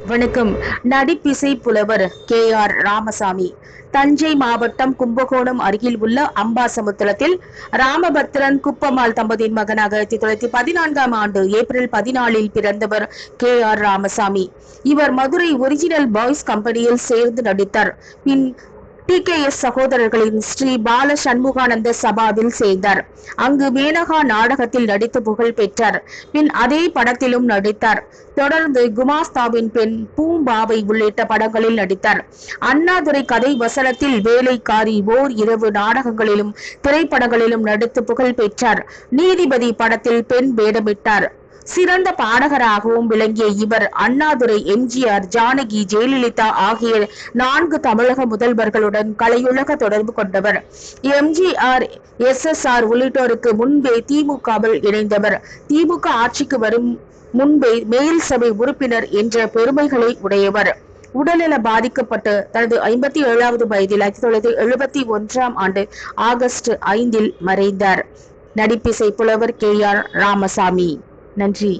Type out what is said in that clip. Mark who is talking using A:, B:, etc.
A: வணக்கம். நடிப்பிசை புலவர் KR ராமசாமி. தஞ்சை மாவட்டம் கும்பகோணம் அருகில் உள்ள அம்பாசமுத்திரத்தில் ராமபத்ரன் குப்பம்மாள் தம்பதியின் மகனாக 1914ஆம் ஆண்டு ஏப்ரல் 14இல் பிறந்தவர் KR ராமசாமி. இவர் மதுரை ஒரிஜினல் பாய்ஸ் கம்பெனியில் சேர்ந்து நடித்தார். பின் TKS சகோதரர்களின் ஸ்ரீ பால சண்முகானந்த சபாவில் சேர்ந்தார். அங்கு மேனகா நாடகத்தில் நடித்து புகழ் பெற்றார். பின் அதே படத்திலும் நடித்தார். தொடர்ந்து குமாஸ்தாவின் பெண், பூம்பாவை உள்ளிட்ட படங்களில் நடித்தார். அண்ணாதுரை கதை வசனத்தில் வேலைக்காரி, ஓர் இரவு நாடகங்களிலும் திரைப்படங்களிலும் நடித்து புகழ் பெற்றார். நீதிபதி படத்தில் பெண் வேடமிட்டார். சிறந்த பாடகராகவும் விளங்கிய இவர் அண்ணாதுரை, MGR, ஜானகி, ஜெயலலிதா ஆகிய 4 தமிழக முதல்வர்களுடன் கலையுலக தொடர்பு கொண்டவர். MGR, SSR உள்ளிட்டோருக்கு முன்பே திமுகவில் இணைந்தவர். திமுக ஆட்சிக்கு வரும் முன்பே மேல் சபை உறுப்பினர் என்ற பெருமைகளை உடையவர். உடல்நல பாதிக்கப்பட்டு தனது 57வது வயதில் 1971ஆம் ஆண்டு ஆகஸ்ட் 5இல் மறைந்தார். நடிப்பிசை புலவர் KR ராமசாமி. நன்றி.